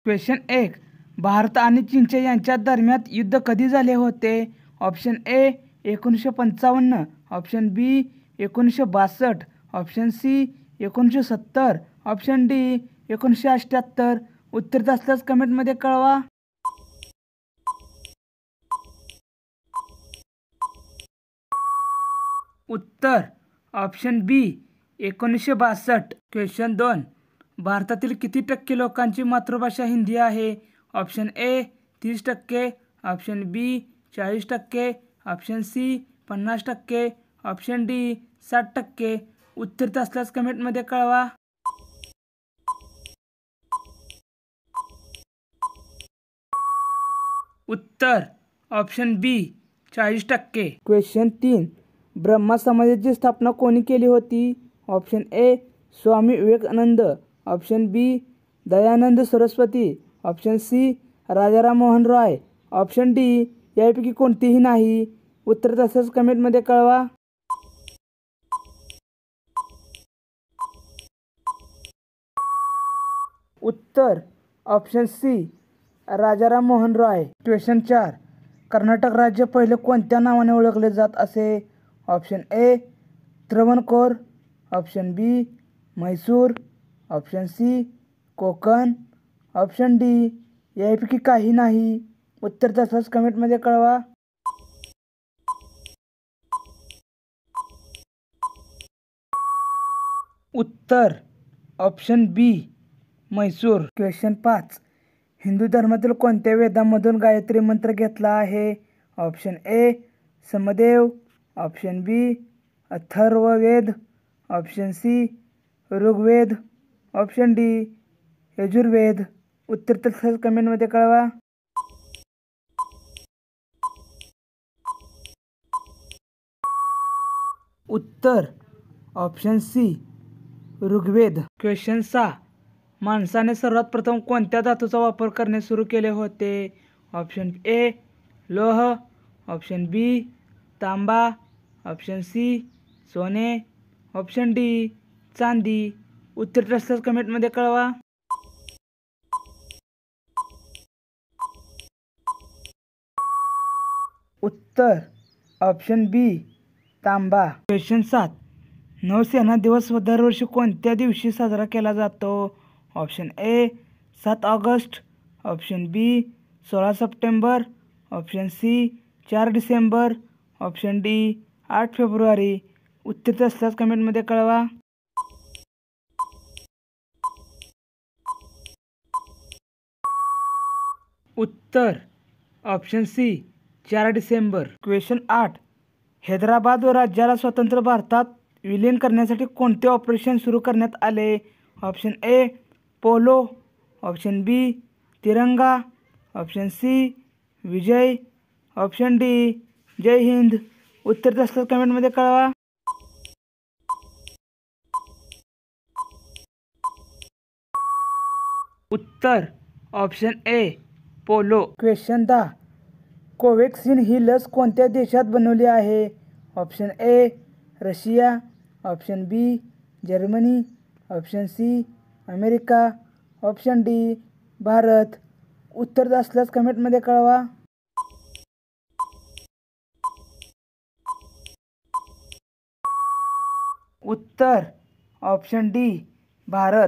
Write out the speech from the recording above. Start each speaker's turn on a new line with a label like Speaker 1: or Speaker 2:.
Speaker 1: Question 1. Bharat आणि चीनच्या यांच्या दरम्यान युद्ध कधी झाले होते? Option A 1955, option B 1962, option C 1970, option D 1978. उत्तर देत असल्यास कमेंटमध्ये कळवा. उत्तर ऑप्शन बी 1962. क्वेश्चन 2. भारतातील किती टक्के लोकांची मातृभाषा हिंदी आहे? Option A 30%, option B 40%, option C 50%, option D 60%. उत्तर देत असल्यास कमेंटमध्ये कळवा. उत्तर ऑप्शन बी 40%. क्वेश्चन 3. ब्रह्मा समाजाची स्थापना कोणी केली होती? Option A Swami Vivekananda, option B Dayanand Saraswati, option C Rajaram Mohan Roy, option D यापैकी कोणतीही नाही. उत्तर तसंच कमेंटमध्ये कळवा. उत्तर option C Rajaram Mohan Roy. Question 4. Karnataka राज्य पहिले कोणत्या नावाने ओळखले जात असे? Option A Travancore, option B Mysore, option C Konkan, option D यापैकी काही नाही. उत्तर तसंच कमेंटमध्ये कळवा. उत्तर option B Mysore. Question 5. Hindu धर्मातील कोणत्या वेदांमधून गायत्री मंत्र घेतला आहे? Option A Samaveda, option B Atharvaveda, option C Rigveda, option D Yajurveda. उत्तर तसंच कमेंटमध्ये कळवा. उत्तर ऑप्शन सी ऋग्वेद. क्वेश्चन 6. माणसाने सर्वात प्रथम कोणत्या धातूचा वापर करणे सुरू केले होते? ऑप्शन ए लोह, ऑप्शन बी तांबा, ऑप्शन सी सोने, ऑप्शन डी चांदी. उत्तर असल्यास कमेंटमध्ये कळवा. उत्तर ऑप्शन बी तांबा. क्वेश्चन 7. नौसेना दिवस दरवर्षी कोणत्या दिवशी साजरा केला जातो? ऑप्शन ए 7 ऑगस्ट, ऑप्शन बी 16 सप्टेंबर, ऑप्शन सी 4 डिसेंबर, ऑप्शन डी 8 फेब्रुवारी. उत्तर असल्यास कमेंटमध्ये कळवा. उत्तर ऑप्शन सी 4 डिसेंबर. क्वेश्चन 8. हैदराबाद राज्याला स्वतंत्र भारतात विलीन करण्यासाठी कोणते ऑपरेशन सुरू करण्यात आले? Option A Polo, option B Tiranga, option C Vijay, option D Jai Hind. उत्तर असल्यास कमेंटमध्ये कळवा. उत्तर option A Polo. Question 10. Covaxin ही लस कोणत्या देशात बनवली आहे? Option A Russia, option B Germany, option C America, option D Bharat. उत्तर असल्यास कमेंटमध्ये कळवा. उत्तर ऑप्शन डी भारत.